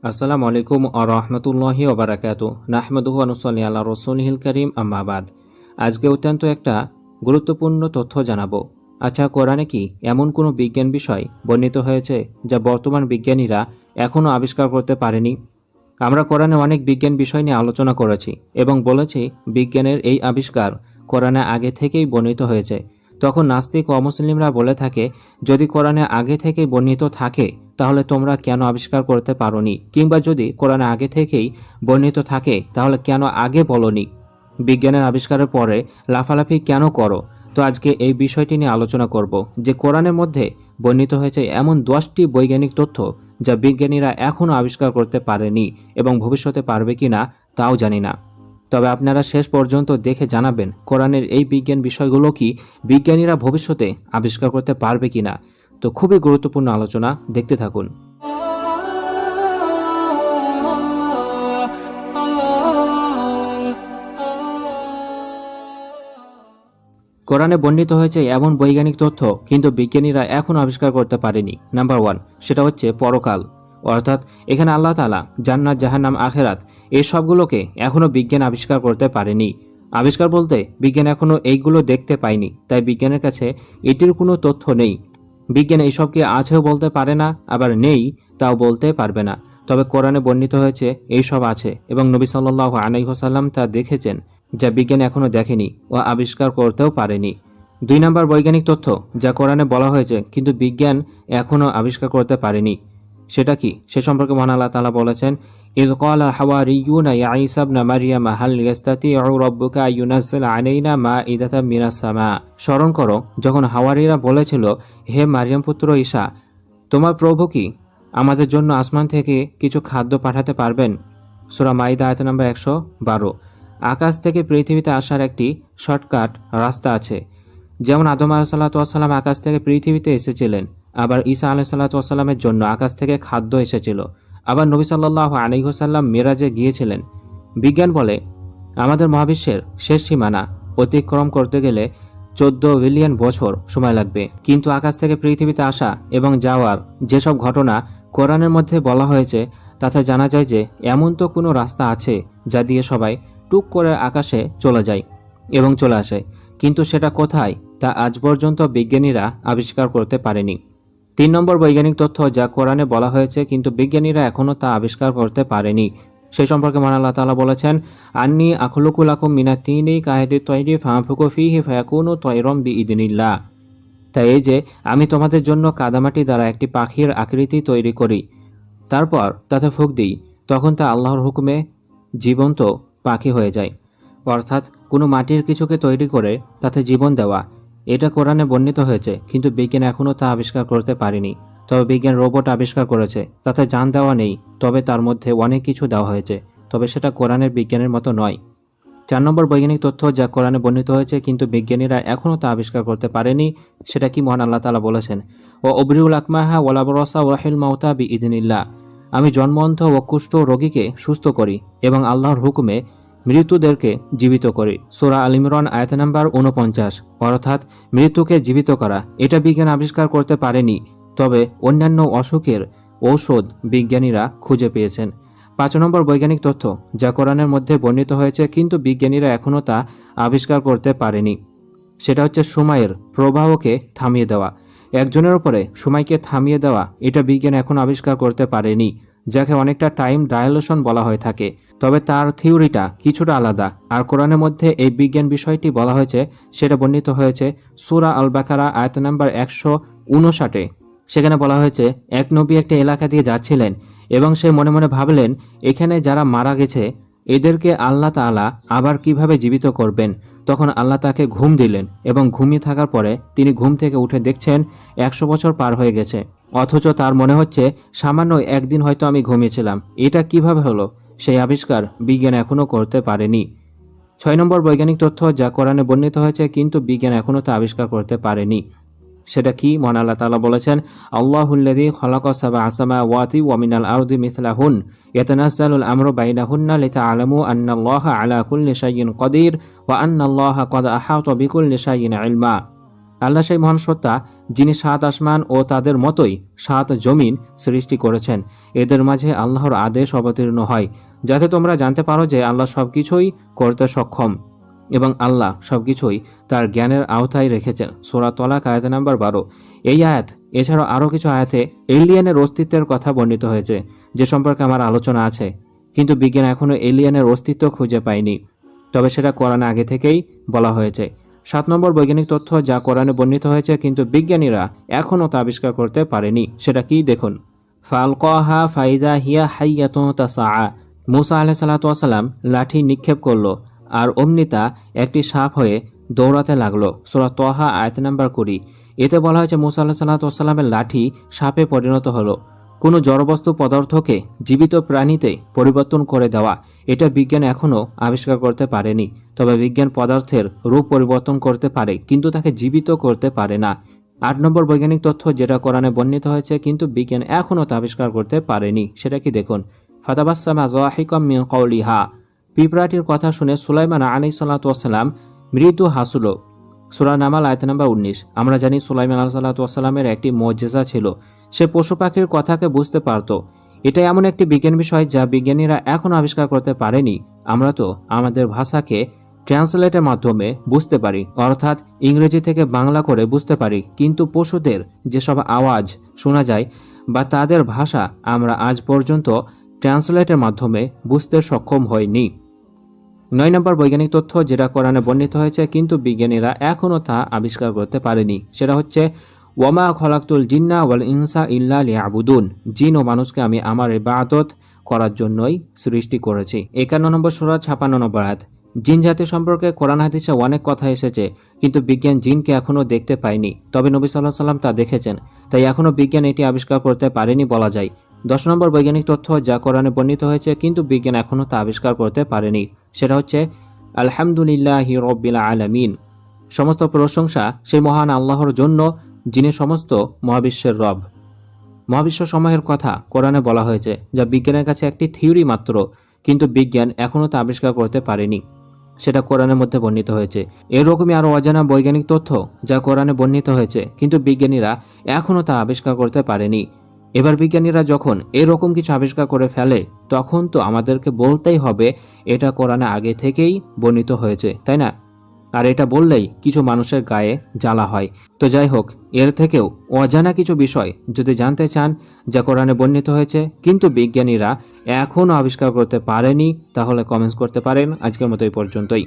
আসসালামু আলাইকুম ওয়া রাহমাতুল্লাহি ওয়া বারাকাতুহু নাহমাদুহু ওয়া নুসাল্লি আলা রাসূলিহিল কারীম আম্মা বাদ। আজকে অত্যন্ত একটা গুরুত্বপূর্ণ তথ্য জানাবো। আচ্ছা, কোরআনে কি এমন কোনো বিজ্ঞান বিষয় বর্ণিত হয়েছে যা বর্তমান বিজ্ঞানীরা এখনও আবিষ্কার করতে পারেনি? আমরা কোরআনে অনেক বিজ্ঞান বিষয় নিয়ে আলোচনা করেছি এবং বলেছি বিজ্ঞানের এই আবিষ্কার কোরআনে আগে থেকেই বর্ণিত হয়েছে। তখন নাস্তিক ও অমুসলিমরা বলে থাকে, যদি কোরআনে আগে থেকেই বর্ণিত থাকে তাহলে তোমরা কেন আবিষ্কার করতে পারোনি, কিংবা যদি কোরআনে আগে থেকেই বর্ণিত থাকে তাহলে কেন আগে বলনি? বিজ্ঞানের আবিষ্কারের পরে লাফালাফি কেন করো? তো আজকে এই বিষয়টি নিয়ে আলোচনা করব যে কোরআনের মধ্যে বর্ণিত হয়েছে এমন 10টি বৈজ্ঞানিক তথ্য যা বিজ্ঞানীরা এখনও আবিষ্কার করতে পারেনি এবং ভবিষ্যতে পারবে কি না তাও জানি না। তবে আপনারা শেষ পর্যন্ত দেখে জানাবেন কোরআনের এই বিজ্ঞান বিষয়গুলো কি বিজ্ঞানীরা ভবিষ্যতে আবিষ্কার করতে পারবে কি না। তো খুবই গুরুত্বপূর্ণ আলোচনা, দেখতে থাকুন। কোরআনে বর্ণিত হয়েছে এমন বৈজ্ঞানিক তথ্য কিন্তু বিজ্ঞানীরা এখনও আবিষ্কার করতে পারেনি। নাম্বার 1, সেটা হচ্ছে পরকাল। অর্থাৎ এখানে আল্লাহ তাআলা জান্নাত, জাহান্নাম, আখেরাত এই সবগুলোকে এখনও বিজ্ঞান আবিষ্কার করতে পারেনি। আবিষ্কার বলতে বিজ্ঞান এখনও এইগুলো দেখতে পায়নি, তাই বিজ্ঞানের কাছে এটির কোনো তথ্য নেই। বিজ্ঞান এইসবকে আছেও বলতে পারে না, আবার নেই তাও বলতে পারবে না। তবে কোরআনে বর্ণিত হয়েছে এইসব আছে এবং নবী সাল্লাল্লাহু আলাইহি ওয়াসাল্লাম তা দেখেছেন, যা বিজ্ঞান এখনও দেখেনি ও আবিষ্কার করতেও পারেনি। 2 নম্বর বৈজ্ঞানিক তথ্য যা কোরআনে বলা হয়েছে কিন্তু বিজ্ঞান এখনও আবিষ্কার করতে পারেনি, সেটা কি? সে সম্পর্কে মহান আল্লাহ তাআলা বলেছেন, ইয ক্বালা হাওয়ারিয়ুনা ইয়া ঈসা ইবনে মারইয়াম হাল ইয়াস্তাতিউ রাব্বুকা আইয়ুনাজ্জিলা আলাইনা মাঈদাতাম মিনাস সামা। স্মরণ করো যখন হাওয়ারিরা বলেছিল, হে মারিয়াম পুত্র ঈসা, তোমার প্রভু কি আমাদের জন্য আসমান থেকে কিছু খাদ্য পাঠাতে পারবেন? সূরা মাঈদা আয়াত নম্বর 112। আকাশ থেকে পৃথিবীতে আসার একটি শর্টকাট রাস্তা আছে। যেমন আদম আলাইহিসসালাতু ওয়াসসালাম আকাশ থেকে পৃথিবীতে এসেছিলেন, আবার ঈসা আলাইহিসসালাতু ওয়াসসালামের জন্য আকাশ থেকে খাদ্য এসেছিল, আবার নবী সাল্লাল্লাহু আলাইহি ওয়াসাল্লাম মেরাজে গিয়েছিলেন। বিজ্ঞান বলে আমাদের মহাবিশ্বের শেষ সীমানা অতিক্রম করতে গেলে 14 বিলিয়ন বছর সময় লাগবে। কিন্তু আকাশ থেকে পৃথিবীতে আসা এবং যাওয়ার যেসব ঘটনা কোরআনের মধ্যে বলা হয়েছে তাতে জানা যায় যে এমন তো কোনো রাস্তা আছে যা দিয়ে সবাই টুক করে আকাশে চলে যায় এবং চলে আসে, কিন্তু সেটা কোথায় তা আজ পর্যন্ত বিজ্ঞানীরা আবিষ্কার করতে পারেনি। 3 নম্বর বৈজ্ঞানিক তথ্য যা কোরআনে বলা হয়েছে কিন্তু বিজ্ঞানীরা এখনও তা আবিষ্কার করতে পারেনি, সেই সম্পর্কে মহান আল্লাহ তাআলা বলেছেন, আন্নী আখলুকু লাকুম মিনাত তিনি কাহাইদিত তয়রি ফানফুকু ফিহি ফায়াকুনু তয়রাম বিইذনিল্লাহ। তাই এই যে আমি তোমাদের জন্য কাদামাটি দ্বারা একটি পাখির আকৃতি তৈরি করি, তারপর তাতে ফুঁক দিই, তখন তা আল্লাহর হুকুমে জীবন্ত পাখি হয়ে যায়। অর্থাৎ কোনো মাটির কিছুকে তৈরি করে তাতে জীবন দেওয়া, এটা কোরআনে বর্ণিত হয়েছে কিন্তু বিজ্ঞান এখনও তা আবিষ্কার করতে পারেনি। তবে বিজ্ঞান রোবট আবিষ্কার করেছে, তাতে জান দেওয়া নেই, তবে তার মধ্যে অনেক কিছু দেওয়া হয়েছে, তবে সেটা কোরআনের বিজ্ঞানের মতো নয়। 4 নম্বর বৈজ্ঞানিক তথ্য যা কোরআনে বর্ণিত হয়েছে কিন্তু বিজ্ঞানীরা এখনও তা আবিষ্কার করতে পারেনি, সেটা কি? মহান আল্লাহ তাআলা বলেছেন, ও অবরিউল আকমাহা ওয়াল আবরাসা ওয়াহিল মাউতা বিইذনিল্লাহ। আমি জন্মন্ধ ও কুষ্ঠ রোগীকে সুস্থ করি এবং আল্লাহর হুকুমে মৃত্যুদেরকে জীবিত করি। সূরা আল ইমরান আয়াত নাম্বার 49। অর্থাৎ মৃত্যুকে জীবিত করা, এটা বিজ্ঞান আবিষ্কার করতে পারেনি, তবে অন্যান্য অসুখের ঔষধ বিজ্ঞানীরা খুঁজে পেয়েছেন। 5 নম্বর বৈজ্ঞানিক তথ্য যা কোরআনের মধ্যে বর্ণিত হয়েছে কিন্তু বিজ্ঞানীরা এখনও তা আবিষ্কার করতে পারেনি, সেটা হচ্ছে সময়ের প্রবাহকে থামিয়ে দেওয়া। একজনের উপরে সময়কে থামিয়ে দেওয়া, এটা বিজ্ঞান এখন আবিষ্কার করতে পারেনি, যাকে অনেকটা টাইম ডায়ালেশন বলা হয়ে থাকে। তবে তার থিওরিটা কিছুটা আলাদা, আর কোরআনের মধ্যে এই বিজ্ঞান বিষয়টি বলা হয়েছে সেটা বর্ণিত হয়েছে সূরা আল বাকারা আয়াত নাম্বার 159। সেখানে বলা হয়েছে, এক নবী একটা এলাকা দিয়ে যাচ্ছিলেন এবং সে মনে মনে ভাবলেন, এখানে যারা মারা গেছে এদেরকে আল্লাহ তাআলা আবার কিভাবে জীবিত করবেন। তখন আল্লাহ তাকে ঘুম দিলেন এবং ঘুমিয়ে থাকার পরে তিনি ঘুম থেকে উঠে দেখছেন 100 বছর পার হয়ে গেছে, অথচ তার মনে হচ্ছে সামান্য একদিন হয়তো আমি ঘুমিয়েছিলাম। এটা কিভাবে হলো? সেই আবিষ্কার বিজ্ঞান এখনও করতে পারেনি। 6 নম্বর বৈজ্ঞানিক তথ্য যা কোরআনে বর্ণিত হয়েছে কিন্তু বিজ্ঞান এখনও তা আবিষ্কার করতে পারেনি, সেটা কি? মহান আল্লাহ তাআলা বলেছেন, আল্লাহুল্লাযী খালাকা সাবআ সামাওয়াতি ওয়া মিনাল আরদি মিসলাহুন ইয়াতানাজ্জালুল আমরু বাইনাহুন্না লিতা'লামু আন্নাল্লাহা আলা কুল্লি শাইইন কাদির ওয়া আন্নাল্লাহা ক্বাদ আহাতা বিকুল্লি শাইইন ইলমা। আল্লাহ সেই মহান সত্তা যিনি 7 আসমান ও তাদের মতোই 7 জমিন সৃষ্টি করেছেন। এদের মাঝে আল্লাহর আদেশ অবতীর্ণ হয়, যাতে তোমরা জানতে পারো যে আল্লাহ সবকিছুই করতে সক্ষম এবং আল্লাহ সবকিছুই তার জ্ঞানের আওতায় রেখেছেন। সূরা তলাক আয়াত নাম্বার 12। এই আয়াত এছাড়াও আরও কিছু আয়াতে এলিয়েনের অস্তিত্বের কথা বর্ণিত হয়েছে, যে সম্পর্কে আমার আলোচনা আছে, কিন্তু বিজ্ঞান এখনও এলিয়েনের অস্তিত্ব খুঁজে পায়নি, তবে সেটা কোরআনে আগে থেকেই বলা হয়েছে। 7 নম্বর বৈজ্ঞানিক তথ্য যা কোরআনে বর্ণিত হয়েছে কিন্তু বিজ্ঞানীরা এখনও তা আবিষ্কার করতে পারেনি, সেটা কি দেখুন। ফালকাহা ফাইদা হিয়া হাইয়াতুন তাসআ। মূসা আলাইহিস সালাতু ওয়াস সালাম লাঠি নিক্ষেপ করলো আর অমনি তা একটি সাপ হয়ে দৌড়াতে লাগলো। সূরা তাহা আয়াত নাম্বার 20। এতে বলা হয়েছে মূসা আলাইহিস সালাতু ওয়াস সালামের লাঠি সাপে পরিণত হলো। কোনো জড়বস্তু পদার্থকে জীবিত প্রাণীতে পরিবর্তন করে দেওয়া, এটা বিজ্ঞান এখনও আবিষ্কার করতে পারেনি। তবে বিজ্ঞান পদার্থের রূপ পরিবর্তন করতে পারে, কিন্তু তাকে জীবিত করতে পারে না। 8 নম্বর বৈজ্ঞানিক তথ্য যেটা কোরআনে বর্ণিত হয়েছে কিন্তু বিজ্ঞান এখনও তা আবিষ্কার করতে পারেনি, সেটা কি দেখুন। ফাতাবাসসামা যাহিকাম মিন কওলিহা। পিঁপড়াটির কথা শুনে সুলাইমান আলাইহিস সালাতু ওয়াস সালাম মৃদু হাসল। সূরা নামাল আয়াত নাম্বার 19। আমরা জানি সুলাইমান আলাইহিস সালাতু ওয়াস সালামের একটি মুজিজা ছিল, সে পশু পাখির কথাকে বুঝতে পারত। এটা এমন একটি বিজ্ঞান বিষয় যা বিজ্ঞানীরা এখনও আবিষ্কার করতে পারেনি। আমরা তো আমাদের ভাষাকে ট্রান্সলেটের মাধ্যমে বুঝতে পারি, অর্থাৎ ইংরেজি থেকে বাংলা করে বুঝতে পারি, কিন্তু পশুদের যেসব আওয়াজ শোনা যায় বা তাদের ভাষা আমরা আজ পর্যন্ত ট্রান্সলেটের মাধ্যমে বুঝতে সক্ষম হইনি। 9 নম্বর বৈজ্ঞানিক তথ্য যেটা কোরআনে বর্ণিত হয়েছে কিন্তু বিজ্ঞানীরা এখনও তা আবিষ্কার করতে পারেনি, সেটা হচ্ছে ওয়ামা খলাকতুল জিন্না ওয়াল ইনসা ইল্লা লিয়াবুদুন। জিন ও মানুষকে আমি আমার ইবাদত করার জন্যই সৃষ্টি করেছি। 51 নম্বর সূরা 56 নম্বর আয়াত। জিন জাতি সম্পর্কে কোরআন হাদিসে অনেক কথা এসেছে, কিন্তু বিজ্ঞান জিনকে এখনও দেখতে পায়নি। তবে নবী সাল্লাল্লাহু আলাইহি সাল্লাম তা দেখেছেন, তাই এখনও বিজ্ঞান এটি আবিষ্কার করতে পারেনি বলা যায়। 10 নম্বর বৈজ্ঞানিক তথ্য যা কোরআনে বর্ণিত হয়েছে কিন্তু বিজ্ঞান এখনও তা আবিষ্কার করতে পারেনি, সেটা হচ্ছে আলহামদুলিল্লাহি রাব্বিল আলামিন। সমস্ত প্রশংসা সেই মহান আল্লাহর জন্য, যিনি সমস্ত মহাবিশ্বের রব। মহাবিশ্ব সমূহের কথা কোরআনে বলা হয়েছে, যা বিজ্ঞানের কাছে একটি থিওরি মাত্র, কিন্তু বিজ্ঞান এখনও তা আবিষ্কার করতে পারেনি, সেটা কোরআনের মধ্যে বর্ণিত হয়েছে। এরকমই আরও অজানা বৈজ্ঞানিক তথ্য যা কোরআনে বর্ণিত হয়েছে কিন্তু বিজ্ঞানীরা এখনও তা আবিষ্কার করতে পারেনি। এবার বিজ্ঞানীরা যখন এরকম কিছু আবিষ্কার করে ফেলে তখন তো আমাদেরকে বলতেই হবে এটা কোরআনে আগে থেকেই বর্ণিত হয়েছে, তাই না? আর এটা বললেই কিছু মানুষের গায়ে জ্বালা হয়। তো যাই হোক, এর থেকেও অজানা কিছু বিষয় যদি জানতে চান যা কোরআনে বর্ণিত হয়েছে কিন্তু বিজ্ঞানীরা এখনও আবিষ্কার করতে পারেনি, তাহলে কমেন্টস করতে পারেন। আজকের মতো এই পর্যন্তই।